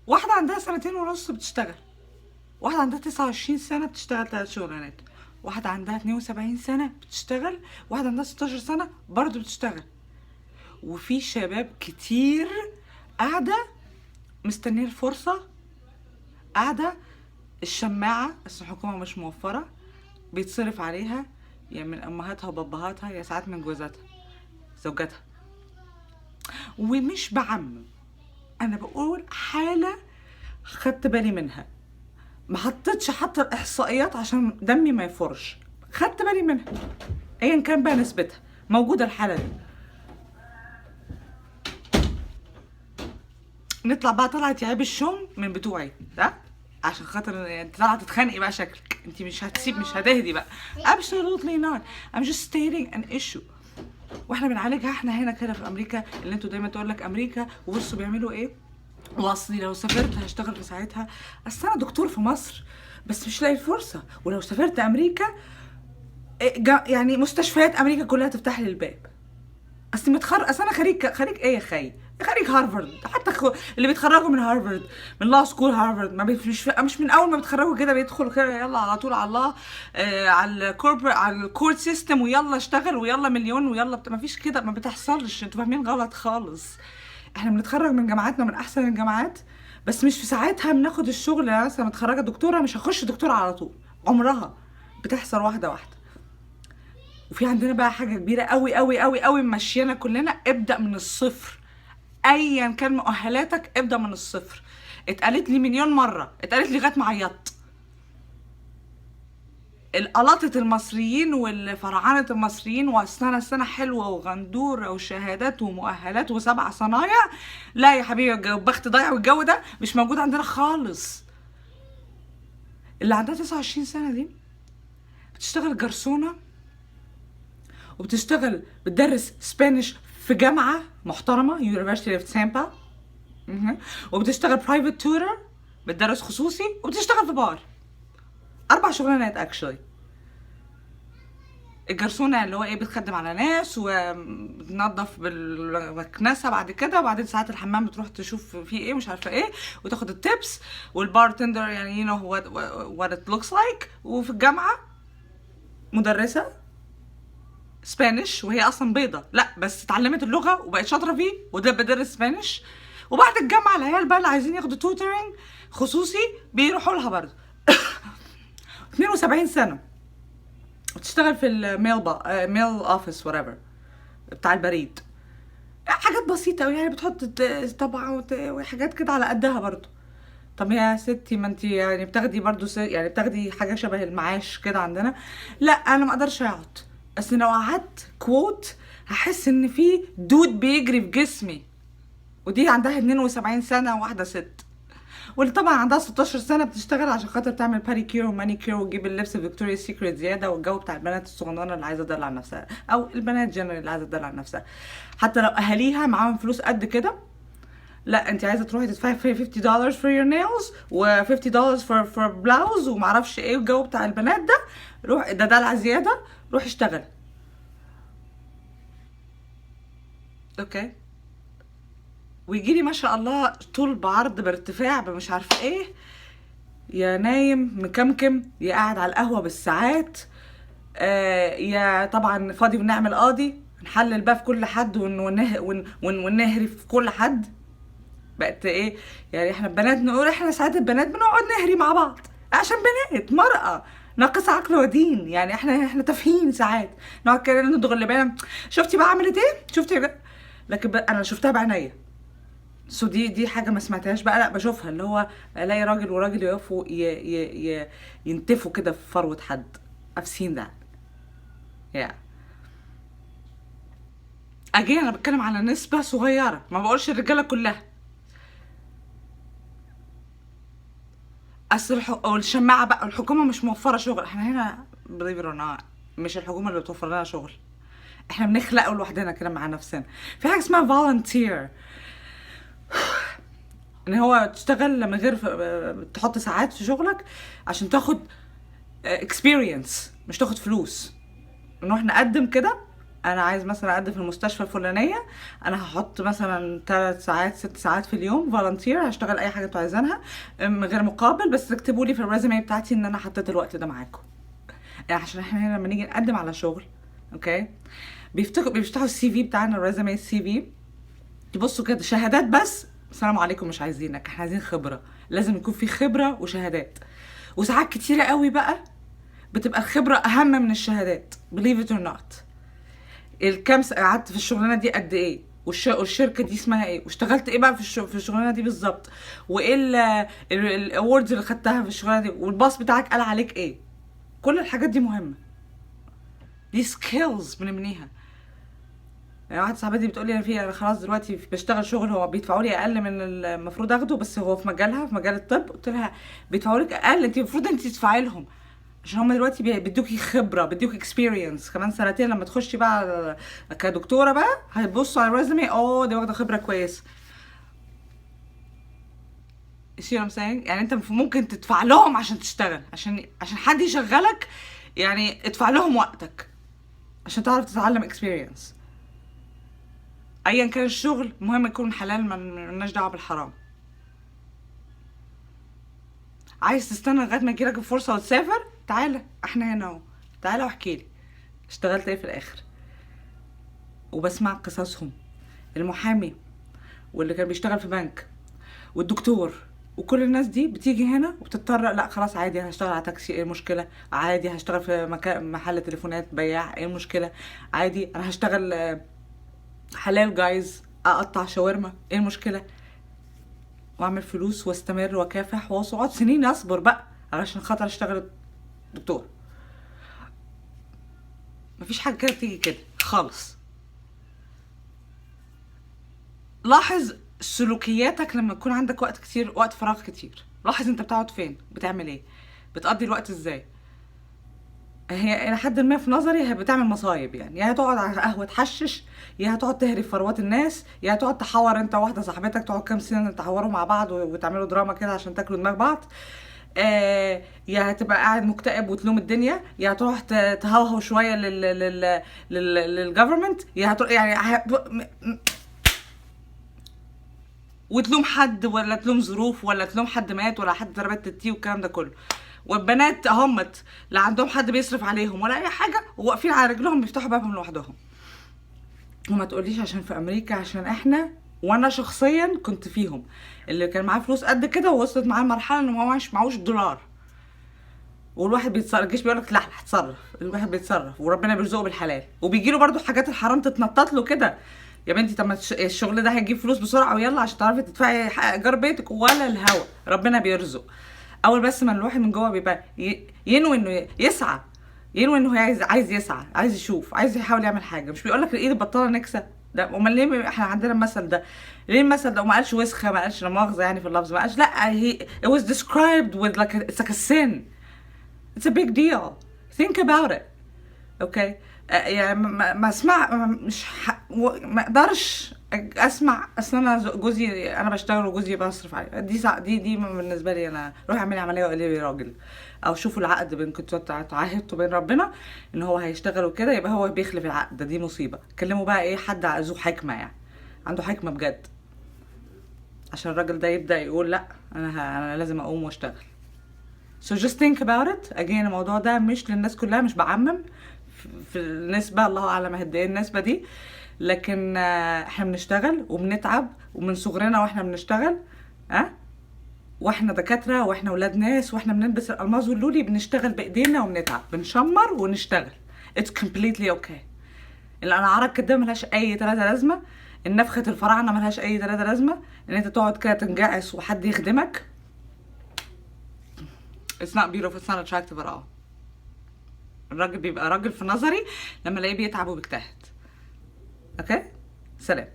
واحده عندها 2 سنين ونص بتشتغل، واحده عندها 29 سنه بتشتغل 3 شغلانات، واحده عندها 72 سنه بتشتغل، واحده عندها 16 سنه برضه بتشتغل. وفي شباب كتير قاعده مستنيه الفرصه، قاعده الشماعه، بس الحكومه مش موفره، بيتصرف عليها يا من امهاتها وبابهاتها يا ساعات من جوازاتها زوجاتها. ومش بعمم، انا بقول حاله خدت بالي منها، ما حطيتش حتى الاحصائيات عشان دمي ما يفرش، خدت بالي منها ايا كان بقى نسبتها، موجوده الحاله دي. نطلع بقى طلعت يا عيب الشم من بتوعي ده، عشان خاطر انت طالعه تتخانقي بقى، شكلك انت مش هتسيب، مش هتهدي بقى. absolutely not, I'm just stating an issue. واحنا بنعالجها احنا هنا كده في امريكا، اللي انتوا دايما تقول لك امريكا وبصوا بيعملوا ايه، واصلي لو سافرت هشتغل في ساعتها. اصل انا دكتور في مصر بس مش لاقي الفرصه، ولو سافرت امريكا يعني مستشفيات امريكا كلها تفتح لي الباب. اصل اصل انا خريج ايه يا خي، خريج هارفارد، حتى اللي بيتخرجوا من هارفارد، من لا سكول هارفارد، ما مش من اول ما بيتخرجوا كده بيدخلوا كده يلا على طول على الله، على الكوربريت، على الكورت سيستم، ويلا اشتغل ويلا مليون ويلا ما فيش كده، ما بتحصلش، انتوا فاهمين غلط خالص. احنا بنتخرج من جامعاتنا من احسن الجامعات، بس مش في ساعتها بناخد الشغل. يعني مثلا متخرجه دكتوره مش هخش دكتوره على طول، عمرها بتحصل واحده واحده. وفي عندنا بقى حاجه كبيره قوي قوي قوي قوي ممشيانا كلنا، ابدا من الصفر، ايا كان مؤهلاتك ابدا من الصفر. اتقالت لي مليون مره، اتقالت لي لغايه ما عيطت. القلاطة المصريين والفرعنة المصريين والسنة حلوة وغندورة وشهادات ومؤهلات و7 صنايع، لا يا حبيبي بخت ضايع، والجو ده مش موجود عندنا خالص. اللي عندها 29 سنة دي بتشتغل جرسونة، وبتشتغل بتدرس سبانيش في جامعة محترمة University of Tampa، وبتشتغل برايفت تورر، بتدرس خصوصي، وبتشتغل في بار. 4 شغلانات اكشلي. الجرسونة اللي هو ايه، بتخدم على ناس وبتنظف بالمكنسة بعد كده، وبعدين ساعات الحمام بتروح تشوف فيه ايه مش عارفة ايه وتاخد التيبس، والبارتندر يعني you know what it looks like. وفي الجامعة مدرسة سبانيش، وهي اصلا بيضة، لا بس اتعلمت اللغة وبقت شاطرة فيه، وده بدرس سبانيش. وبعد الجامعة العيال بقى اللي عايزين ياخدوا توترينج خصوصي بيروحوا لها برضه. 72 سنة بتشتغل في الميل اوفيس whatever بتاع البريد، حاجات بسيطة أوي يعني، بتحط طبعا وحاجات كده على قدها برضو. طب يا ستي ما انتي يعني بتاخدي برضو يعني بتاخدي حاجة شبه المعاش كده عندنا. لا انا ما اقدرش اقعد، بس لو قعدت كوت هحس ان في دود بيجري في جسمي. ودي عندها 72 سنة، واحدة ست. واللي طبعا عندها 16 سنه بتشتغل عشان خاطر تعمل باريكير ومانيكير وتجيب اللبس فيكتوريا سيكريت زياده، والجو بتاع البنات الصغننه اللي عايزه تدلع نفسها، او البنات جنرال اللي عايزه تدلع نفسها، حتى لو اهاليها معاهم فلوس قد كده. لا انت عايزه تروحي تدفعي $50 for your nails و $50 for blouse ومعرفش ايه، والجو بتاع البنات ده، روح ده دلع زياده، روح اشتغل. اوكي. ويجيلي ما شاء الله طول بعرض بارتفاع بمش عارفه ايه، يا نايم مكمكم، يا قاعد على القهوه بالساعات، يا طبعا فاضي ونعمل قاضي، نحلل بقى في كل حد ونهري في كل حد. بقت ايه يعني، احنا البنات نقول احنا ساعات البنات بنقعد نهري مع بعض عشان بنات مرأة ناقصة عقل ودين، يعني احنا تافهين ساعات، نقعد كده ندغ اللي بالنا، شفتي بقى عملت ايه، شفتي بقى. لكن بقى انا شفتها بعينيا، سو دي حاجه ما سمعتهاش بقى، لا بشوفها، اللي هو الاقي راجل وراجل يقفوا ينتفوا كده في فروه حد. I've seen that. yeah. اجي انا بتكلم على نسبه صغيره، ما بقولش الرجاله كلها. اصل او الشماعه بقى، الحكومه مش موفره شغل، احنا هنا believe it or not مش الحكومه اللي بتوفر لنا شغل، احنا بنخلقه لوحدنا كده مع نفسنا. في حاجه اسمها volunteer، ان هو تشتغل من غير تحط ساعات في شغلك عشان تاخد experience، مش تاخد فلوس. نروح نقدم كده انا عايز مثلا اقدم في المستشفى الفلانيه، انا هحط مثلا 3 ساعات 6 ساعات في اليوم فالنتير، هشتغل اي حاجه انتوا عايزينها من غير مقابل، بس تكتبوا لي في الريزومي بتاعتي ان انا حطيت الوقت ده معاكم. يعني عشان احنا هنا لما نيجي نقدم على شغل، اوكي، بيفتحوا السي في بتاعنا، الريزومي السي في، تبصوا كده شهادات بس، السلام عليكم مش عايزينك، احنا عايزين خبره، لازم يكون في خبره وشهادات. وساعات كتيره قوي بقى بتبقى الخبره اهم من الشهادات، believe it or not. قعدت في الشغلانه دي قد ايه، والشركه دي اسمها ايه، واشتغلت ايه بقى في الشغلانه دي بالظبط، وايه الاوردز اللي خدتها في الشغلانه دي، والباص بتاعك قال عليك ايه. كل الحاجات دي مهمه، دي سكيلز بنبنيها. يعني واحده صاحبتي بتقولي انا خلاص دلوقتي بشتغل شغل هو بيدفعوا لي اقل من المفروض اخده، بس هو في مجالها، في مجال الطب. قلت لها بيدفعوا لك اقل، انت المفروض انت تدفعي لهم، عشان هم دلوقتي بيدوكي خبره، بيدوكي اكسبيرينس. كمان سنتين لما تخشي بقى كدكتوره بقى هتبصوا على الريزومي، دي واخده خبره كويسه. see what I'm saying؟ يعني انت ممكن تدفع لهم عشان تشتغل، عشان حد يشغلك، يعني ادفع لهم وقتك عشان تعرف تتعلم اكسبيرينس. ايا كان الشغل مهم يكون حلال، ملناش دعوه بالحرام. عايز تستنى لغايه ما يجيلك الفرصه وتسافر، تعالى احنا هنا اهو، تعالى واحكي لي اشتغلت ايه في الاخر. وبسمع قصصهم، المحامي واللي كان بيشتغل في بنك والدكتور وكل الناس دي بتيجي هنا وبتضطر، لا خلاص عادي هشتغل على تاكسي، ايه المشكله، عادي هشتغل في محل تليفونات بياع، ايه المشكله، عادي انا هشتغل حلال جايز، اقطع شاورما، ايه المشكله، واعمل فلوس واستمر واكافح واقعد سنين اصبر بقى علشان خاطر اشتغل دكتور. مفيش حاجه كده بتيجي كده خالص. لاحظ سلوكياتك لما يكون عندك وقت كتير، وقت فراغ كتير، لاحظ انت بتقعد فين، بتعمل ايه، بتقضي الوقت ازاي. هي الى حد ما في نظري هي بتعمل مصايب، يعني يا هتقعد على قهوه تحشش، يا هتقعد تهري في ثروات الناس، يا هتقعد تحور انت واحده صاحبتك، تقعد كام سنه تحوروا مع بعض وتعملوا دراما كده عشان تاكلوا دماغ بعض، يا هتبقى قاعد مكتئب وتلوم الدنيا، يا هتروح تهوهو شويه للجفرمنت، يا هتروح يعني وتلوم حد، ولا تلوم ظروف، ولا تلوم حد مات، ولا حد ضربت التي والكلام ده كله. والبنات همت لا عندهم حد بيصرف عليهم ولا اي حاجه، وواقفين على رجلهم بيفتحوا بابهم لوحدهم. وما تقوليش عشان في امريكا، عشان احنا، وانا شخصيا كنت فيهم، اللي كان معاه فلوس قد كده ووصلت معاه المرحله ان هو معهوش دولار، والواحد بيتصرف، الجيش بيقول لك لا هتصرف، الواحد بيتصرف وربنا بيرزقه بالحلال، وبيجي له برده حاجات الحرام تتنطط له كده. يا بنتي طب ما الشغل ده هيجيب فلوس بسرعه ويلا عشان تعرفي تدفعي ايجار بيتك، ولا الهوا ربنا بيرزق. اول بس ما الواحد من جوه بيبقى ينوي انه يسعى، ينوي انه عايز يسعى، عايز يشوف، عايز يحاول يعمل حاجه. مش بيقول لك الايد البطاله نكسه، ده امال ليه احنا عندنا المثل ده؟ ليه المثل ده؟ وما قالش وسخه، ما قالش لا مؤاخذه يعني في اللفظ، ما قالش، لا it was described with like it's like a sin. It's a big deal. Think about it. Okay. يعني ما اسمع، ما اقدرش اسمع. اصل انا جوزي، انا بشتغل وجوزي بصرف عليه، دي بالنسبه لي انا روحي اعملي عمليه وقولي لي راجل، او شوفوا العقد بينكم تعهدتوا بين ربنا ان هو هيشتغل وكده، يبقى هو بيخلف العقد ده، دي مصيبه. كلموا بقى ايه حد ذو حكمه، يعني عنده حكمه بجد، عشان الراجل ده يبدا يقول لا انا لازم اقوم واشتغل. So just think about it. Again الموضوع ده مش للناس كلها، مش بعمم في النسبة، الله أعلم قد ايه النسبة دي، لكن احنا بنشتغل وبنتعب، ومن صغرنا واحنا بنشتغل، واحنا دكاترة، واحنا ولاد ناس، واحنا بنلبس الألماظ واللولي، بنشتغل بإيدينا وبنتعب، بنشمر ونشتغل. It's completely okay. الأنعارك كده ملهاش أي تلاتة لازمة، النفخة الفراعنة ملهاش أي تلاتة لازمة، إن أنت تقعد كده تنجعس وحد يخدمك. It's not beautiful, it's not attractive at all. الراجل بيبقى راجل في نظري لما الاقيه بيتعب وبيجتهد. اوكي، سلام.